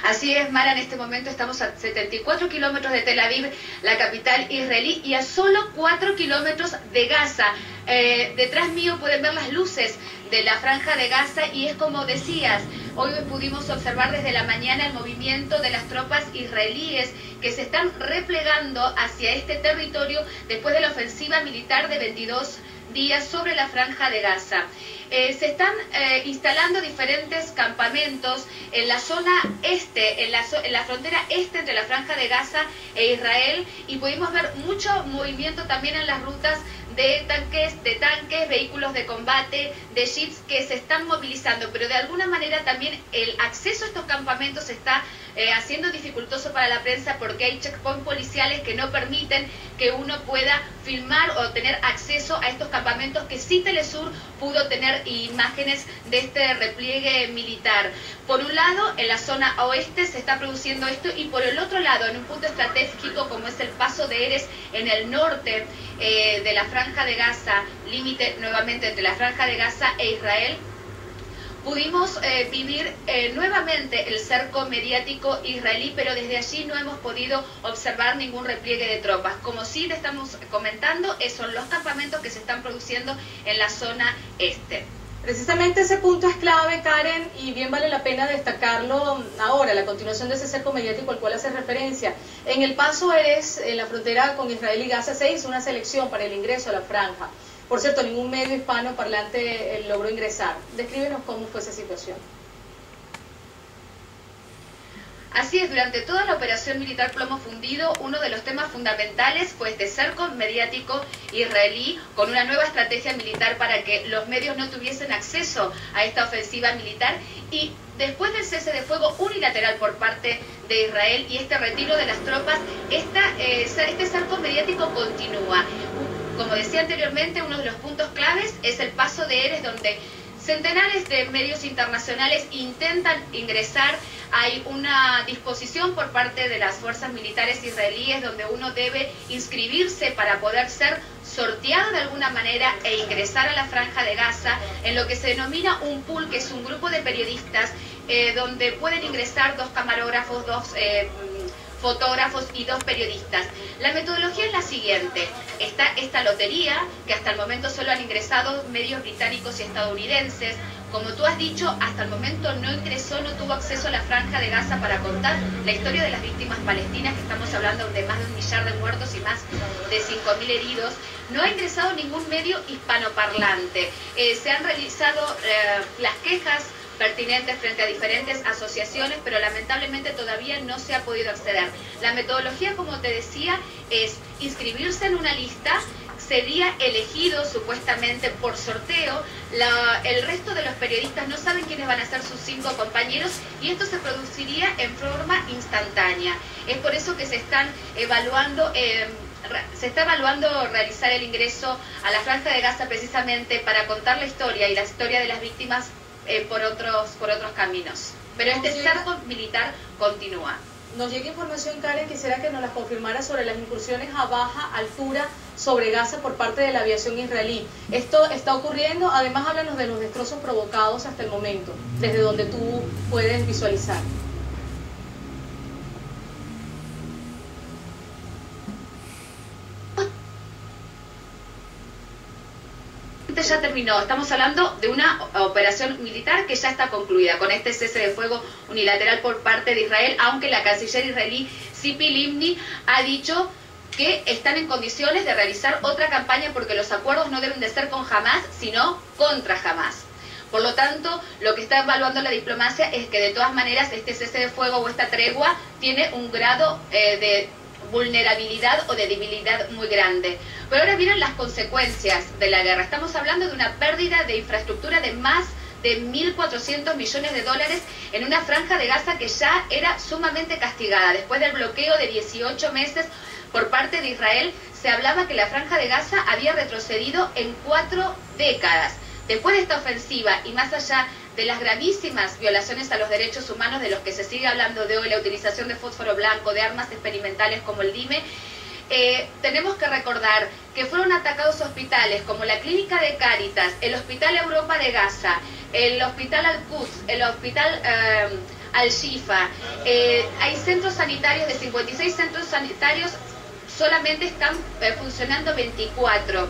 Así es, Mara, en este momento estamos a 74 kilómetros de Tel Aviv, la capital israelí, y a solo 4 kilómetros de Gaza. Detrás mío pueden ver las luces de la franja de Gaza y es como decías, hoy pudimos observar desde la mañana el movimiento de las tropas israelíes que se están replegando hacia este territorio después de la ofensiva militar de 22 días sobre la franja de Gaza. Se están instalando diferentes campamentos en la zona este, en la frontera este entre la franja de Gaza e Israel, y pudimos ver mucho movimiento también en las rutas de tanques, vehículos de combate, de jeeps que se están movilizando, pero de alguna manera también el acceso a estos campamentos se está haciendo dificultoso para la prensa porque hay checkpoints policiales que no permiten que uno pueda filmar o tener acceso a estos campamentos, que sí Telesur pudo tener imágenes de este repliegue militar. Por un lado, en la zona oeste se está produciendo esto, y por el otro lado, en un punto estratégico como es el Paso de Erez, en el norte de la franja de Gaza, límite nuevamente entre la franja de Gaza e Israel, pudimos vivir nuevamente el cerco mediático israelí, pero desde allí no hemos podido observar ningún repliegue de tropas. Como sí le estamos comentando, son los campamentos que se están produciendo en la zona este. Precisamente ese punto es clave, Karen, y bien vale la pena destacarlo ahora, la continuación de ese cerco mediático al cual hace referencia. En el Paso Erez, en la frontera con Israel y Gaza, se hizo una selección para el ingreso a la franja. Por cierto, ningún medio hispano parlante logró ingresar. Descríbenos cómo fue esa situación. Así es, durante toda la operación militar Plomo Fundido, uno de los temas fundamentales fue este cerco mediático israelí con una nueva estrategia militar para que los medios no tuviesen acceso a esta ofensiva militar, y después del cese de fuego unilateral por parte de Israel y este retiro de las tropas, este cerco mediático continúa. Como decía anteriormente, uno de los puntos claves es el Paso de Erez, donde centenares de medios internacionales intentan ingresar. Hay una disposición por parte de las fuerzas militares israelíes donde uno debe inscribirse para poder ser sorteado de alguna manera e ingresar a la franja de Gaza en lo que se denomina un pool, que es un grupo de periodistas donde pueden ingresar 2 camarógrafos, 2 fotógrafos y 2 periodistas. La metodología es la siguiente: está esta lotería, que hasta el momento solo han ingresado medios británicos y estadounidenses. Como tú has dicho, hasta el momento no tuvo acceso a la franja de Gaza para contar la historia de las víctimas palestinas, que estamos hablando de más de 1 millar de muertos y más de 5.000 heridos. No ha ingresado ningún medio hispanoparlante. Se han realizado las quejas pertinentes frente a diferentes asociaciones, pero lamentablemente todavía no se ha podido acceder. La metodología, como te decía, es inscribirse en una lista, sería elegido supuestamente por sorteo. El resto de los periodistas no saben quiénes van a ser sus 5 compañeros, y esto se produciría en forma instantánea. Es por eso que se está evaluando realizar el ingreso a la franja de Gaza, precisamente para contar la historia y la historia de las víctimas por otros caminos. Pero este cerco militar continúa. Nos llega información, Karen, quisiera que nos las confirmara sobre las incursiones a baja altura sobre Gaza por parte de la aviación israelí. ¿Esto está ocurriendo? Además, háblanos de los destrozos provocados hasta el momento, desde donde tú puedes visualizar. Ya terminó. Estamos hablando de una operación militar que ya está concluida con este cese de fuego unilateral por parte de Israel, aunque la canciller israelí Tzipi Livni ha dicho que están en condiciones de realizar otra campaña, porque los acuerdos no deben de ser con Hamas, sino contra Hamas. Por lo tanto, lo que está evaluando la diplomacia es que de todas maneras este cese de fuego o esta tregua tiene un grado de vulnerabilidad o de debilidad muy grande. Pero ahora vienen las consecuencias de la guerra. Estamos hablando de una pérdida de infraestructura de más de 1.400 millones de dólares en una franja de Gaza que ya era sumamente castigada. Después del bloqueo de 18 meses por parte de Israel, se hablaba que la franja de Gaza había retrocedido en 4 décadas. Después de esta ofensiva, y más allá de las gravísimas violaciones a los derechos humanos de los que se sigue hablando de hoy, la utilización de fósforo blanco, de armas experimentales como el DIME, tenemos que recordar que fueron atacados hospitales como la Clínica de Cáritas, el Hospital Europa de Gaza, el Hospital Al-Quds, el Hospital Al-Shifa. Hay centros sanitarios, de 56 centros sanitarios, solamente están funcionando 24.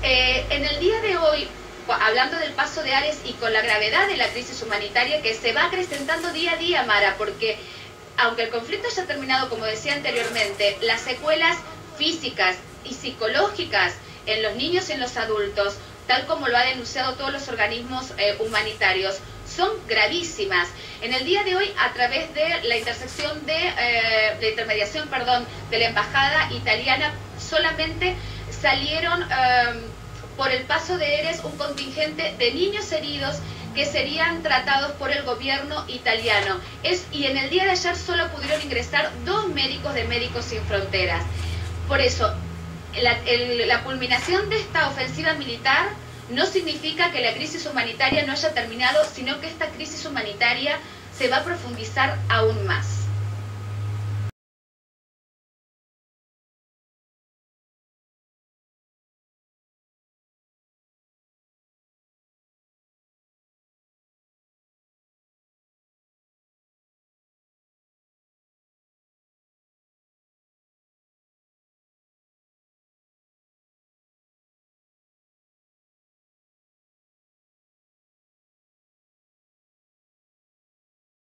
En el día de hoy, hablando del Paso de Ares y con la gravedad de la crisis humanitaria que se va acrecentando día a día, Mara, porque aunque el conflicto haya terminado, como decía anteriormente, las secuelas físicas y psicológicas en los niños y en los adultos, tal como lo han denunciado todos los organismos humanitarios, son gravísimas. En el día de hoy, a través de la intermediación de la embajada italiana, solamente salieron por el Paso de Ares un contingente de niños heridos que serían tratados por el gobierno italiano. Y en el día de ayer solo pudieron ingresar 2 médicos de Médicos Sin Fronteras. Por eso, la culminación de esta ofensiva militar no significa que la crisis humanitaria no haya terminado, sino que esta crisis humanitaria se va a profundizar aún más.